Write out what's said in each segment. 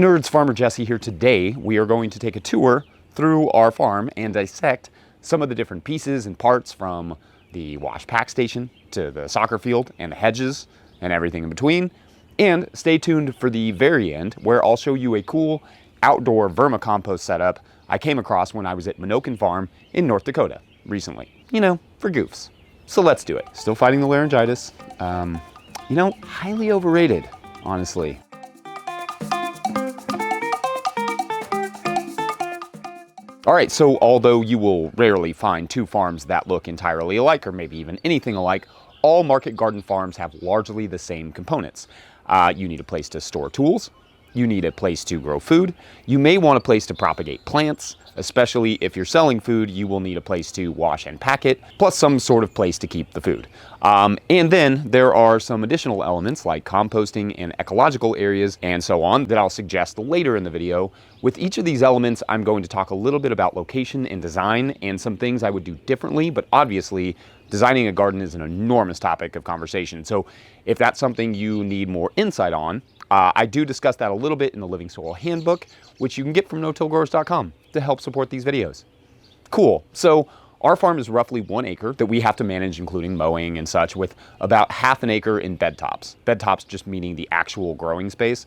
nerds, Farmer Jesse here. Today we are going to take a tour through our farm and dissect some of the different pieces and parts, from the wash pack station to the soccer field and the hedges and everything in between. And stay tuned for the very end, where I'll show you a cool outdoor vermicompost setup I came across when I was at Minokan Farm in North Dakota recently. You know, for goofs. So let's do it. Still fighting the laryngitis. Highly overrated, honestly. All right, so although you will rarely find two farms that look entirely alike, or maybe even anything alike, all market garden farms have largely the same components. You need a place to store tools. You need a place to grow food. You may want a place to propagate plants, especially if you're selling food. You will need a place to wash and pack it, plus some sort of place to keep the food. And then there are some additional elements like composting and ecological areas and so on that I'll suggest later in the video. With each of these elements, I'm going to talk a little bit about location and design and some things I would do differently, but obviously designing a garden is an enormous topic of conversation. So if that's something you need more insight on, I do discuss that a little bit in the Living Soil Handbook, which you can get from no-tillgrowers.com to help support these videos. Cool. So our farm is roughly 1 acre that we have to manage, including mowing and such, with about ½ an acre in bed tops. Bed tops just meaning the actual growing space.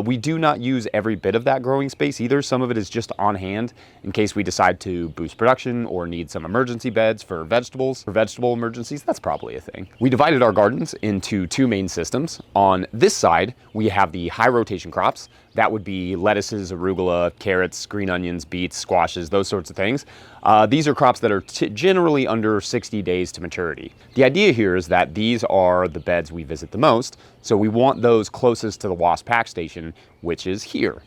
We do not use every bit of that growing space either. Some of it is just on hand in case we decide to boost production or need some emergency beds for vegetables. For vegetable emergencies, that's probably a thing. We divided our gardens into 2 main systems. On this side, we have the high rotation crops. That would be lettuces, arugula, carrots, green onions, beets, squashes, those sorts of things. These are crops that are generally under 60 days to maturity. The idea here is that these are the beds we visit the most, so we want those closest to the wash pack station, which is here.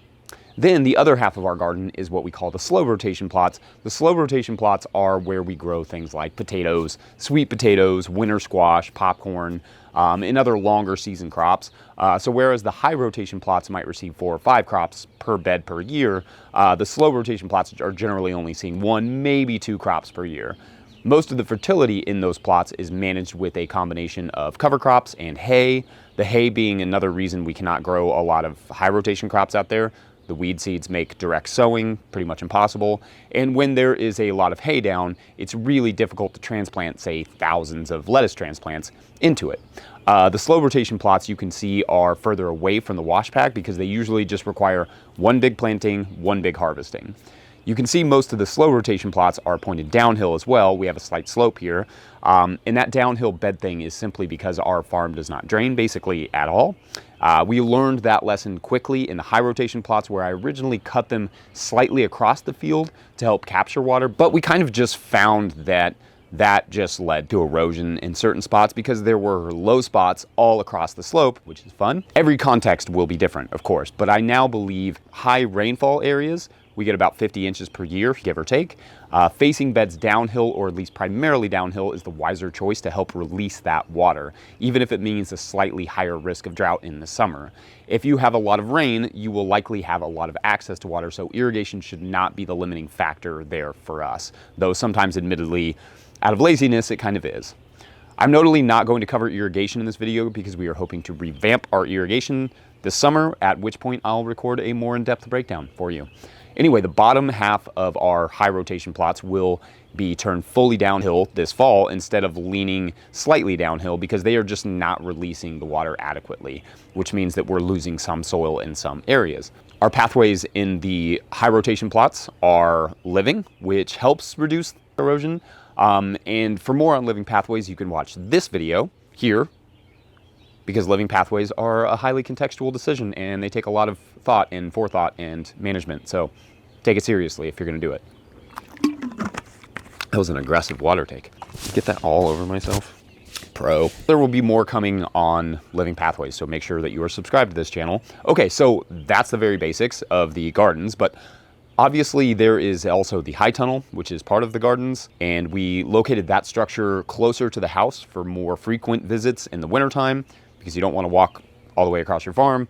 Then the other half of our garden is what we call the slow rotation plots. The slow rotation plots are where we grow things like potatoes, sweet potatoes, winter squash, popcorn, and other longer season crops. So whereas the high rotation plots might receive 4 or 5 crops per bed per year, the slow rotation plots are generally only seeing 1, maybe 2 crops per year. Most of the fertility in those plots is managed with a combination of cover crops and hay. The hay being another reason we cannot grow a lot of high rotation crops out there. The weed seeds make direct sowing pretty much impossible. And when there is a lot of hay down, it's really difficult to transplant, say, thousands of lettuce transplants into it. The slow rotation plots you can see are further away from the wash pack because they usually just require 1 big planting, 1 big harvesting. You can see most of the slow rotation plots are pointed downhill as well. We have a slight slope here. And that downhill bed thing is simply because our farm does not drain basically at all. We learned that lesson quickly in the high rotation plots, where I originally cut them slightly across the field to help capture water, but we kind of just found that just led to erosion in certain spots because there were low spots all across the slope, which is fun. Every context will be different, of course, but I now believe high rainfall areas, we get about 50 inches per year, give or take. Facing beds downhill, or at least primarily downhill, is the wiser choice to help release that water, even if it means a slightly higher risk of drought in the summer. If you have a lot of rain, you will likely have a lot of access to water, so irrigation should not be the limiting factor there for us, though sometimes, admittedly, out of laziness, it kind of is. I'm notably not going to cover irrigation in this video because we are hoping to revamp our irrigation this summer, at which point I'll record a more in-depth breakdown for you. Anyway, the bottom half of our high rotation plots will be turned fully downhill this fall instead of leaning slightly downhill because they are just not releasing the water adequately, which means that we're losing some soil in some areas. Our pathways in the high rotation plots are living, which helps reduce erosion. And for more on living pathways, you can watch this video here, because living pathways are a highly contextual decision and they take a lot of thought and forethought and management. So take it seriously if you're going to do it. That was an aggressive water take. Get that all over myself. Pro. There will be more coming on living pathways, so make sure that you are subscribed to this channel. Okay, so that's the very basics of the gardens, but obviously there is also the high tunnel, which is part of the gardens, and we located that structure closer to the house for more frequent visits in the wintertime, because you don't want to walk all the way across your farm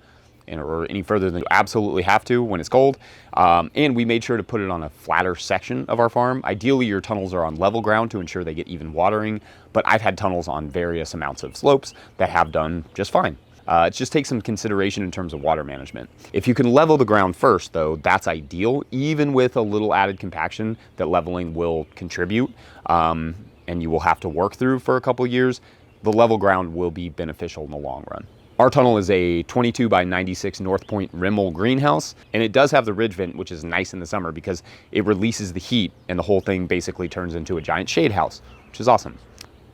or any further than you absolutely have to when it's cold. And we made sure to put it on a flatter section of our farm. Ideally, your tunnels are on level ground to ensure they get even watering, but I've had tunnels on various amounts of slopes that have done just fine. It just takes some consideration in terms of water management. If you can level the ground first, though, that's ideal. Even with a little added compaction that leveling will contribute, and you will have to work through for a couple years, the level ground will be beneficial in the long run. Our tunnel is a 22 by 96 North Point Rimmel greenhouse, and it does have the ridge vent, which is nice in the summer because it releases the heat and the whole thing basically turns into a giant shade house, which is awesome.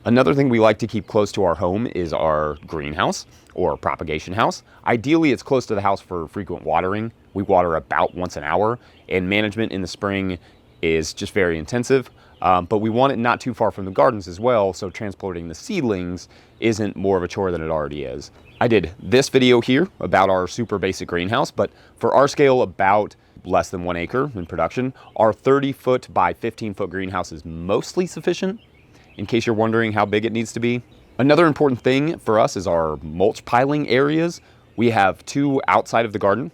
Another thing we like to keep close to our home is our greenhouse or propagation house. Ideally, it's close to the house for frequent watering. We water about once an hour, and management in the spring is just very intensive. But we want it not too far from the gardens as well, so transporting the seedlings isn't more of a chore than it already is. I did this video here about our super basic greenhouse, but for our scale, about less than 1 acre in production, our 30-foot by 15-foot greenhouse is mostly sufficient, in case you're wondering how big it needs to be. Another important thing for us is our mulch piling areas. We have 2 outside of the garden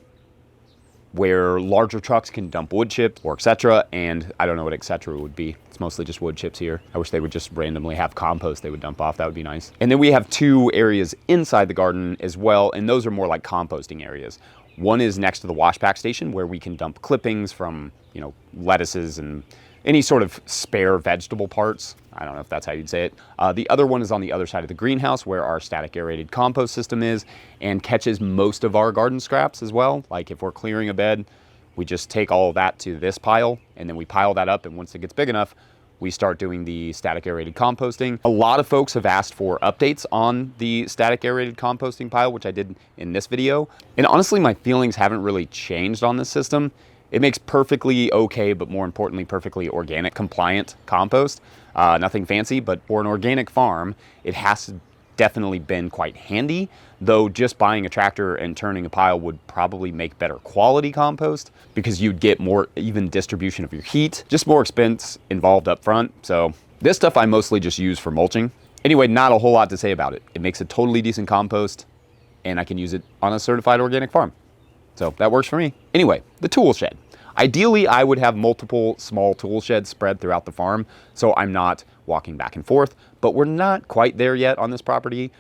where larger trucks can dump wood chips or etc. And I don't know what etc. would be. It's mostly just wood chips here. I wish they would just randomly have compost they would dump off. That would be nice. And then we have 2 areas inside the garden as well, and those are more like composting areas. One is next to the wash pack station where we can dump clippings from, lettuces and any sort of spare vegetable parts. I don't know if that's how you'd say it. The other one is on the other side of the greenhouse where our static aerated compost system is and catches most of our garden scraps as well. Like if we're clearing a bed, we just take all of that to this pile and then we pile that up, and once it gets big enough, we start doing the static aerated composting. A lot of folks have asked for updates on the static aerated composting pile, which I did in this video. And honestly, my feelings haven't really changed on this system. It makes perfectly okay, but more importantly, perfectly organic compliant compost. Nothing fancy, but for an organic farm, it has definitely been quite handy, though just buying a tractor and turning a pile would probably make better quality compost because you'd get more even distribution of your heat, just more expense involved up front. So this stuff I mostly just use for mulching. Anyway, not a whole lot to say about it. It makes a totally decent compost, and I can use it on a certified organic farm. So that works for me. Anyway, the tool shed. Ideally, I would have multiple small tool sheds spread throughout the farm, so I'm not walking back and forth, but we're not quite there yet on this property.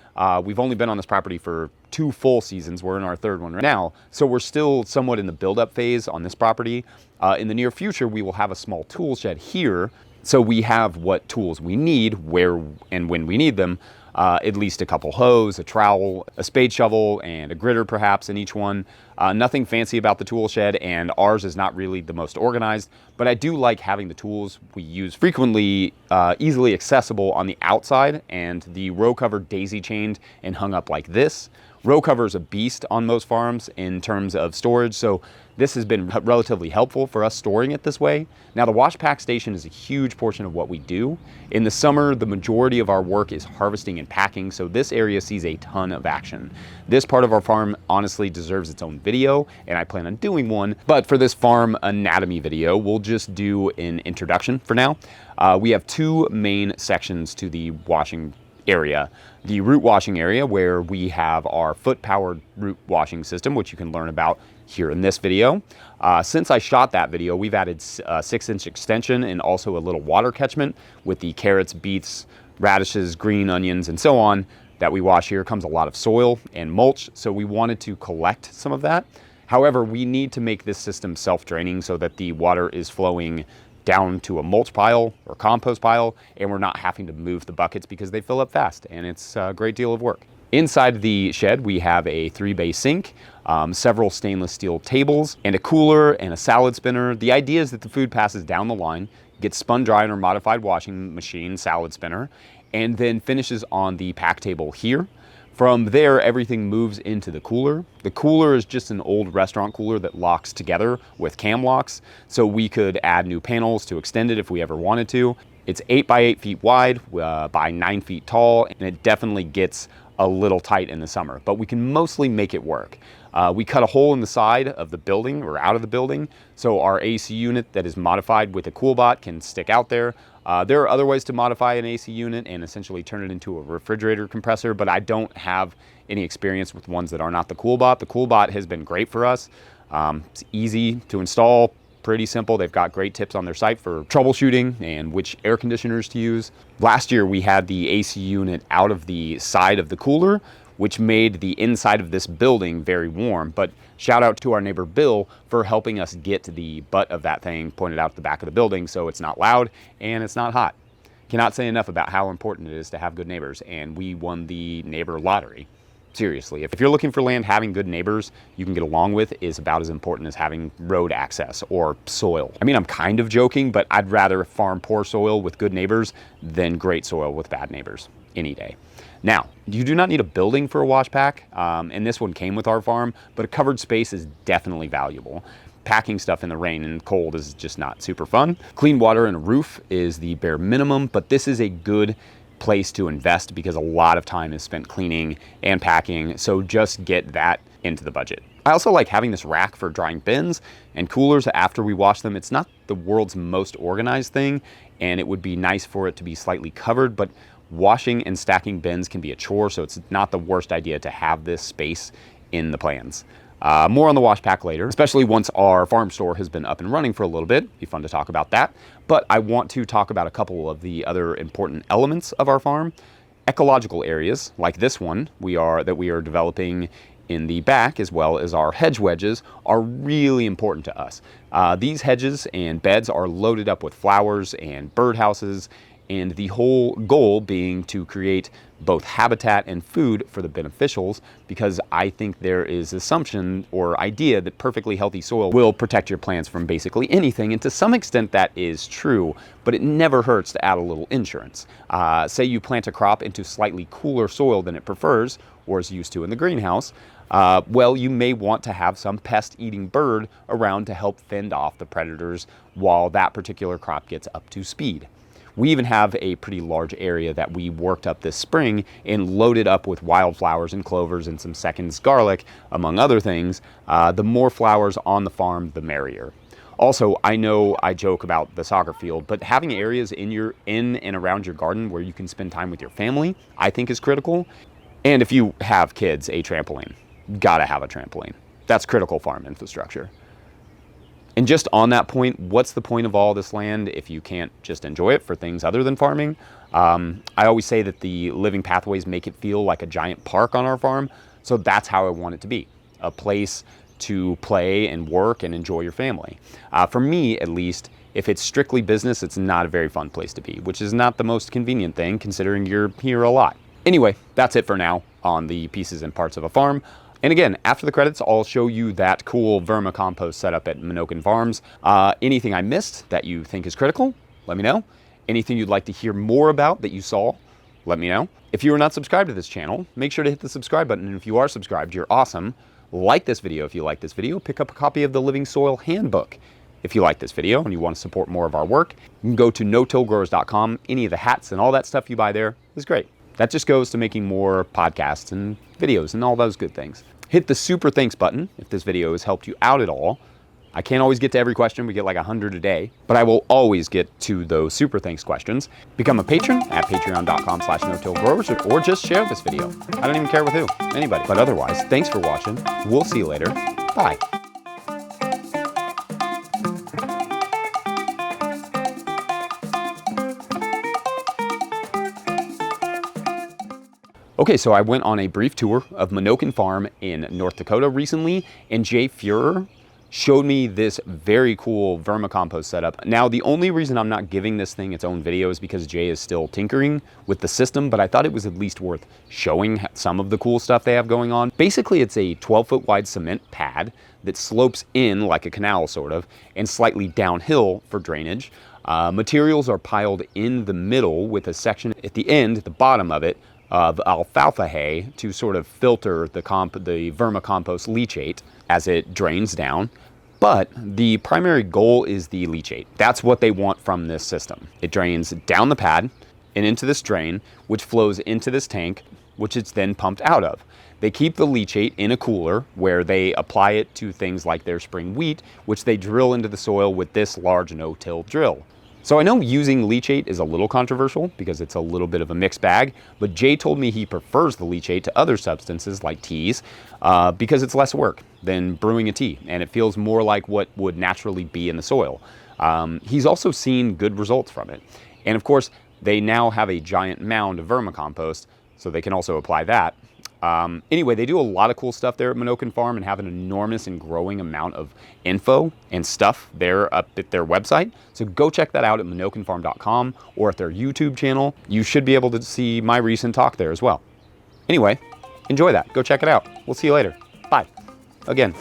We've only been on this property for 2 full seasons. We're in our 3rd one right now, so we're still somewhat in the build-up phase on this property. In the near future, we will have a small tool shed here, so we have what tools we need, where and when we need them. At least a couple hoes, a trowel, a spade shovel, and a gritter perhaps in each one. Nothing fancy about the tool shed, and ours is not really the most organized, but I do like having the tools we use frequently easily accessible on the outside, and the row cover daisy chained and hung up like this. Row cover is a beast on most farms in terms of storage, so this has been relatively helpful for us storing it this way. Now, the wash pack station is a huge portion of what we do. In the summer, the majority of our work is harvesting and packing, so this area sees a ton of action. This part of our farm honestly deserves its own video, and I plan on doing one, but for this farm anatomy video, we'll just do an introduction for now. We have 2 main sections to the washing area. The root washing area, where we have our foot-powered root washing system, which you can learn about here in this video. Since I shot that video, we've added a 6-inch extension and also a little water catchment with the carrots, beets, radishes, green onions, and so on that we wash here. Comes a lot of soil and mulch, so we wanted to collect some of that. However, we need to make this system self-draining so that the water is flowing down to a mulch pile or compost pile, and we're not having to move the buckets because they fill up fast, and it's a great deal of work. Inside the shed, we have a 3-bay sink, several stainless steel tables, and a cooler and a salad spinner. The idea is that the food passes down the line, gets spun dry in our modified washing machine salad spinner, and then finishes on the pack table here. From there, everything moves into the cooler. The cooler is just an old restaurant cooler that locks together with cam locks, so we could add new panels to extend it if we ever wanted to. It's 8 by 8 feet wide by 9 feet tall, and it definitely gets a little tight in the summer, but we can mostly make it work. We cut a hole in the side of the building or out of the building, so our AC unit that is modified with a CoolBot can stick out there. There are other ways to modify an AC unit and essentially turn it into a refrigerator compressor, but I don't have any experience with ones that are not the CoolBot. The CoolBot has been great for us. It's easy to install, pretty simple. They've got great tips on their site for troubleshooting and which air conditioners to use. Last year, we had the AC unit out of the side of the cooler. which made the inside of this building very warm. But shout out to our neighbor Bill for helping us get the butt of that thing pointed out the back of the building so it's not loud and it's not hot. Cannot say enough about how important it is to have good neighbors, and we won the neighbor lottery. Seriously, if you're looking for land, having good neighbors you can get along with is about as important as having road access or soil. I mean, I'm kind of joking, but I'd rather farm poor soil with good neighbors than great soil with bad neighbors any day. Now, you do not need a building for a wash pack, and this one came with our farm, but a covered space is definitely valuable. Packing stuff in the rain and cold is just not super fun. Clean water and a roof is the bare minimum, but this is a good place to invest because a lot of time is spent cleaning and packing, so just get that into the budget. I also like having this rack for drying bins and coolers after we wash them. It's not the world's most organized thing, and it would be nice for it to be slightly covered, but washing and stacking bins can be a chore, so it's not the worst idea to have this space in the plans. More on the wash pack later, especially once our farm store has been up and running for a little bit. It'd be fun to talk about that. But I want to talk about a couple of the other important elements of our farm. Ecological areas, like this one we are developing in the back, as well as our hedge wedges, are really important to us. These hedges and beds are loaded up with flowers and birdhouses, and the whole goal being to create both habitat and food for the beneficials, because I think there is assumption or idea that perfectly healthy soil will protect your plants from basically anything, and to some extent that is true, but it never hurts to add a little insurance. Say you plant a crop into slightly cooler soil than it prefers or is used to in the greenhouse, well, you may want to have some pest-eating bird around to help fend off the predators while that particular crop gets up to speed. We even have a pretty large area that we worked up this spring and loaded up with wildflowers and clovers and some seconds garlic, among other things. The more flowers on the farm, the merrier. Also, I know I joke about the soccer field, but having areas in and around your garden where you can spend time with your family, I think is critical. And if you have kids, a trampoline. Gotta have a trampoline. That's critical farm infrastructure. And just on that point, what's the point of all this land if you can't just enjoy it for things other than farming? I always say that the living pathways make it feel like a giant park on our farm, so that's how I want it to be. A place to play and work and enjoy your family. For me, at least, if it's strictly business, it's not a very fun place to be, which is not the most convenient thing considering you're here a lot. Anyway, that's it for now on the pieces and parts of a farm. And again, after the credits, I'll show you that cool vermicompost setup at Minokan Farms. Anything I missed that you think is critical, let me know. Anything you'd like to hear more about that you saw, let me know. If you are not subscribed to this channel, make sure to hit the subscribe button. And if you are subscribed, you're awesome. Like this video if you like this video. Pick up a copy of the Living Soil Handbook. If you like this video and you want to support more of our work, you can go to no-tillgrowers.com. Any of the hats and all that stuff you buy there is great. That just goes to making more podcasts and videos and all those good things. Hit the super thanks button if this video has helped you out at all. I can't always get to every question. We get like 100 a day, but I will always get to those super thanks questions. Become a patron at patreon.com/no-tillgrowers or just share this video. I don't even care with who, anybody. But otherwise, thanks for watching. We'll see you later. Bye. Okay, so I went on a brief tour of Minokan Farm in North Dakota recently, and Jay Fuhrer showed me this very cool vermicompost setup. Now, the only reason I'm not giving this thing its own video is because Jay is still tinkering with the system, but I thought it was at least worth showing some of the cool stuff they have going on. Basically, it's a 12-foot wide cement pad that slopes in like a canal, sort of, and slightly downhill for drainage. Materials are piled in the middle with a section at the end, at the bottom of it, of alfalfa hay to sort of filter the vermicompost leachate as it drains down. But the primary goal is the leachate. That's what they want from this system. It drains down the pad and into this drain, which flows into this tank, which it's then pumped out of. They keep the leachate in a cooler where they apply it to things like their spring wheat, which they drill into the soil with this large no-till drill. So I know using leachate is a little controversial because it's a little bit of a mixed bag, but Jay told me he prefers the leachate to other substances like teas because it's less work than brewing a tea, and it feels more like what would naturally be in the soil. He's also seen good results from it. And of course, they now have a giant mound of vermicompost, so they can also apply that. Anyway, they do a lot of cool stuff there at Minokan Farm and have an enormous and growing amount of info and stuff there up at their website. So go check that out at minokanfarm.com or at their YouTube channel. You should be able to see my recent talk there as well. Anyway, enjoy that. Go check it out. We'll see you later. Bye. Again.